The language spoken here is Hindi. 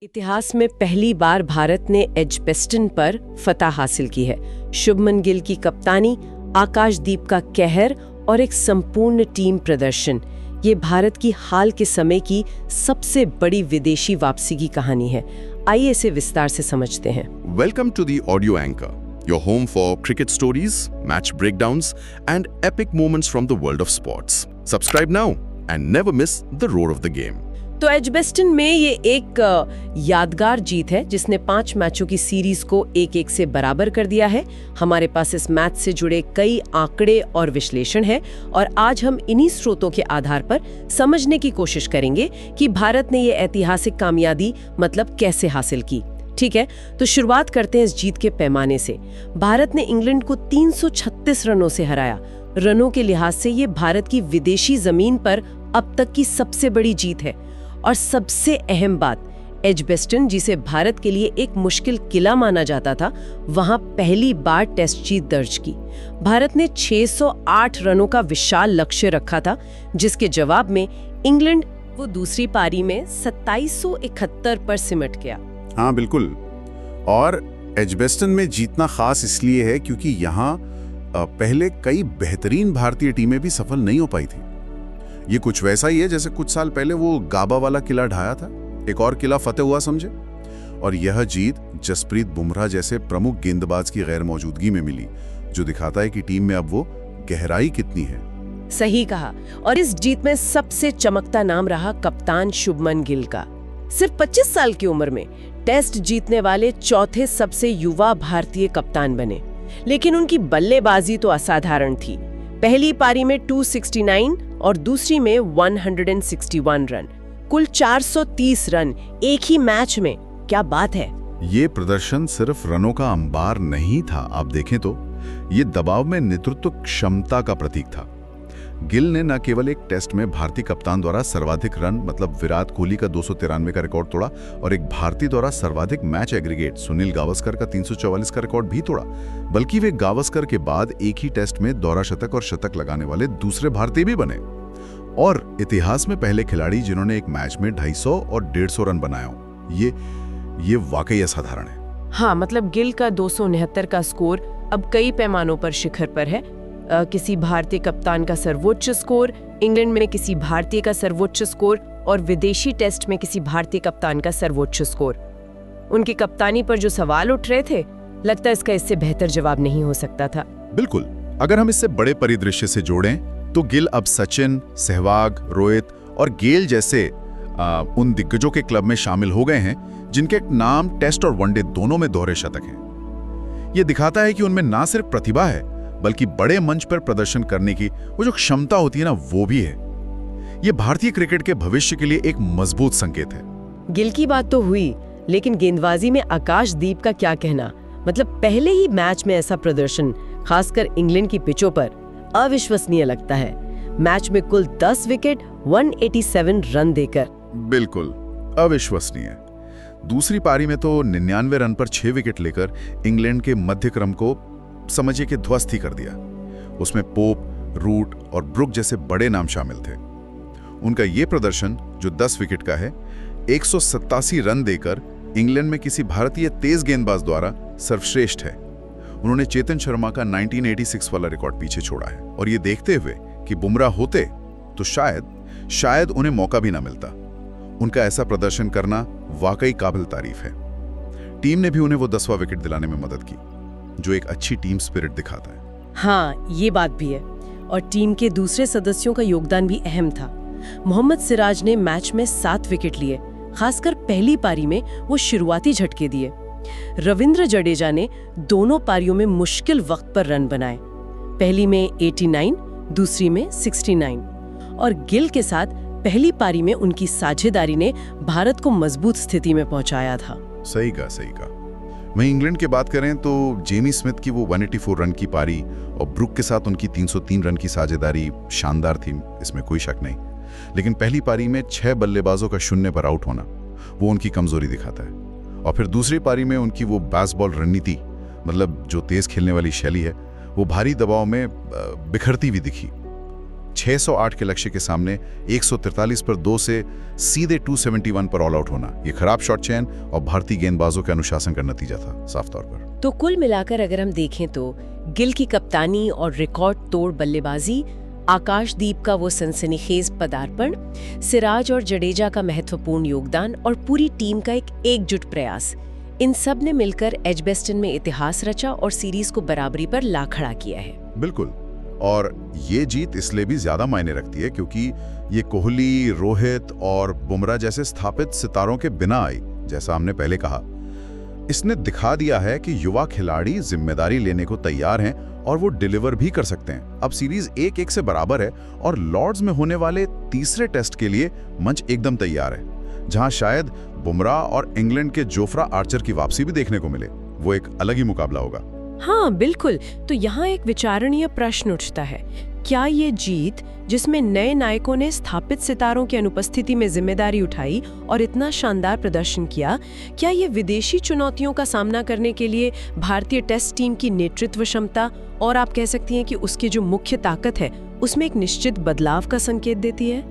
इतिहास में पहली बार भारत ने एजबेस्टन पर फतह हासिल की है। शुभमन गिल की कप्तानी, आकाशदीप का कहर और एक संपूर्ण टीम प्रदर्शन, ये भारत की हाल के समय की सबसे बड़ी विदेशी वापसी की कहानी है। आइए इसे विस्तार से समझते हैं। Welcome to the Audio Anchor, your home for cricket stories, match breakdowns, and epic moments from the world of sports. Subscribe now and never miss the roar of the game. तो एजबेस्टन में ये एक यादगार जीत है जिसने 5 मैचों की सीरीज को 1-1 से बराबर कर दिया है। हमारे पास इस मैच से जुड़े कई आंकड़े और विश्लेषण है और आज हम इन्हीं स्रोतों के आधार पर समझने की कोशिश करेंगे कि भारत ने ये ऐतिहासिक कामयाबी मतलब कैसे हासिल की। ठीक है, तो शुरुआत करते हैं इस जीत के पैमाने से। भारत ने इंग्लैंड को 336 रनों से हराया। रनों के लिहाज से ये भारत की विदेशी जमीन पर अब तक की सबसे बड़ी जीत है। और सबसे अहम बात, एजबेस्टन जिसे भारत के लिए एक मुश्किल किला माना जाता था, वहां पहली बार टेस्ट जीत दर्ज की। भारत ने 608 रनों का विशाल लक्ष्य रखा था, जिसके जवाब में इंग्लैंड वो दूसरी पारी में 2771 पर सिमट गया। हाँ बिल्कुल। और एजबेस्टन में जीतना खास इसलिए है क्योंकि यहाँ पहले कई बेहतरीन भारतीय टीमें भी सफल नहीं हो पाई थी। ये कुछ वैसा ही है जैसे कुछ साल पहले वो गाबा वाला किला ढाया था, एक और किला फतेह हुआ समझे। और यह जीत जसप्रीत बुमराह जैसे प्रमुख गेंदबाज की गैर मौजूदगी में मिली, जो दिखाता है कि टीम में अब वो गहराई कितनी है। सही कहा। और इस जीत में सबसे चमकता नाम रहा कप्तान शुभमन गिल का। सिर्फ 25 साल की उम्र में टेस्ट जीतने वाले चौथे सबसे युवा भारतीय कप्तान बने। लेकिन उनकी बल्लेबाजी तो असाधारण थी। पहली पारी में 269 और दूसरी में 161 रन, कुल 430 रन एक ही मैच में। क्या बात है। ये प्रदर्शन सिर्फ रनों का अंबार नहीं था, आप देखें तो ये दबाव में नेतृत्व क्षमता का प्रतीक था। गिल ने न केवल एक टेस्ट में भारतीय कप्तान द्वारा सर्वाधिक रन मतलब विराट कोहली का 293 का रिकॉर्ड तोड़ा और एक भारतीय द्वारा सर्वाधिक मैच एग्रीगेट सुनील गावस्कर का 344 का रिकॉर्ड भी तोड़ा, बल्कि वे गावस्कर के बाद एक ही टेस्ट में दोहरा शतक और शतक लगाने वाले दूसरे भारतीय भी बने और इतिहास में पहले खिलाड़ी जिन्होंने एक मैच में 250 और 150 रन बनाया हो। ये वाकई असाधारण है। हाँ, मतलब गिल का 269 का स्कोर अब कई पैमानों पर शिखर पर है। किसी भारतीय कप्तान का सर्वोच्च स्कोर, इंग्लैंड में किसी भारतीय का सर्वोच्च स्कोर और विदेशी टेस्ट में किसी भारतीय कप्तान का सर्वोच्च स्कोर। उनकी कप्तानी पर जो सवाल उठ रहे थे, लगता है इसका इससे बेहतर जवाब नहीं हो सकता था। बिल्कुल। अगर हम इससे बड़े परिदृश्य से जोड़ें तो गिल अब सचिन, सहवाग, रोहित और गेल जैसे उन दिग्गजों के क्लब में शामिल हो गए हैं जिनके नाम टेस्ट और वनडे दोनों में दोहरे शतक हैं। यह दिखाता है कि उनमें ना सिर्फ प्रतिभा है बल्कि बड़े मंच पर प्रदर्शन करने की वो जो क्षमता होती है ना, वो भी है। ये भारतीय क्रिकेट के भविष्य के लिए एक मजबूत संकेत है। गिल की बात तो हुई, लेकिन गेंदबाजी में आकाशदीप का क्या कहना। मतलब पहले ही मैच में ऐसा प्रदर्शन, खासकर इंग्लैंड की पिचों पर, अविश्वसनीय लगता है। मैच में कुल 10 विकेट 187 रन देकर। बिल्कुल अविश्वसनीय। दूसरी पारी में तो 99 रन पर 6 विकेट लेकर इंग्लैंड के मध्यक्रम को समझिए कि ध्वस्त ही कर दिया। उसमें पोप, रूट और ब्रुक जैसे बड़े नाम शामिल थे। उनका यह प्रदर्शन जो 10 विकेट का है, 187 रन देकर इंग्लैंड में किसी भारतीय तेज गेंदबाज द्वारा सर्वश्रेष्ठ है। उन्होंने चेतन शर्मा का 1986 वाला रिकॉर्ड पीछे छोड़ा है और ये देखते हुए कि बुमराह होते तो शायद उन्हें मौका भी ना मिलता। उनका ऐसा प्रदर्शन करना वाकई काबिल तारीफ है। टीम ने भी उन्हें वो 10वां विकेट दिलाने में मदद की, जो एक अच्छी टीम स्पिरिट दिखाता है। हाँ, ये बात भी है। और टीम के दूसरे सदस्यों का योगदान भी अहम था। मोहम्मद सिराज ने मैच में 7 विकेट लिए, खासकर पहली पारी में वो शुरुआती झटके दिए। रविंद्र जडेजा ने दोनों पारियों में मुश्किल वक्त पर रन बनाए, पहली में 89, दूसरी में 69। और गिल के साथ पहली पारी में उनकी साझेदारी ने भारत को मजबूत स्थिति में पहुंचाया था। सही कहा। वहीं इंग्लैंड की बात करें तो जेमी स्मिथ की वो 184 रन की पारी और ब्रुक के साथ उनकी 303 रन की साझेदारी शानदार थी, इसमें कोई शक नहीं। लेकिन पहली पारी में 6 बल्लेबाजों का शून्य पर आउट होना वो उनकी कमजोरी दिखाता है। और फिर दूसरी पारी में उनकी वो बेसबॉल रणनीति, मतलब जो तेज खेलने वाली शैली है, वो भारी दबाव में बिखरती हुई दिखी। 608 के लक्ष्य के सामने 143 पर 2 से सीधे 271 पर ऑल आउट होना, ये खराब शॉट चयन और भारतीय गेंदबाजों के अनुशासन का नतीजा था साफ तौर पर। तो कुल मिलाकर अगर हम देखें तो गिल की कप्तानी और रिकॉर्ड तोड़ बल्लेबाजी, आकाशदीप का वो सनसनीखेज पदार्पण, सिराज और जडेजा का महत्वपूर्ण योगदान और पूरी टीम का एक एकजुट प्रयास, इन सब ने मिलकर एजबेस्टन में इतिहास रचा और सीरीज को बराबरी पर ला खड़ा किया है। बिल्कुल, और ये जीत इसलिए भी ज्यादा मायने रखती है क्योंकि ये कोहली, रोहित और बुमराह जैसे स्थापित सितारों के बिना आई। जैसा हमने पहले कहा, इसने दिखा दिया है कि युवा खिलाड़ी जिम्मेदारी लेने को तैयार हैं और वो डिलीवर भी कर सकते हैं। अब सीरीज 1-1 से बराबर है और लॉर्ड्स में होने वाले तीसरे टेस्ट के लिए मंच एकदम तैयार है, जहां शायद बुमराह और इंग्लैंड के जोफ्रा आर्चर की वापसी भी देखने को मिले। वो एक अलग ही मुकाबला होगा। हाँ बिल्कुल। तो यहाँ एक विचारणीय प्रश्न उठता है, क्या ये जीत, जिसमें नए नायकों ने स्थापित सितारों की अनुपस्थिति में जिम्मेदारी उठाई और इतना शानदार प्रदर्शन किया, क्या ये विदेशी चुनौतियों का सामना करने के लिए भारतीय टेस्ट टीम की नेतृत्व क्षमता और आप कह सकती हैं कि उसकी जो मुख्य ताकत है, उसमें एक निश्चित बदलाव का संकेत देती है?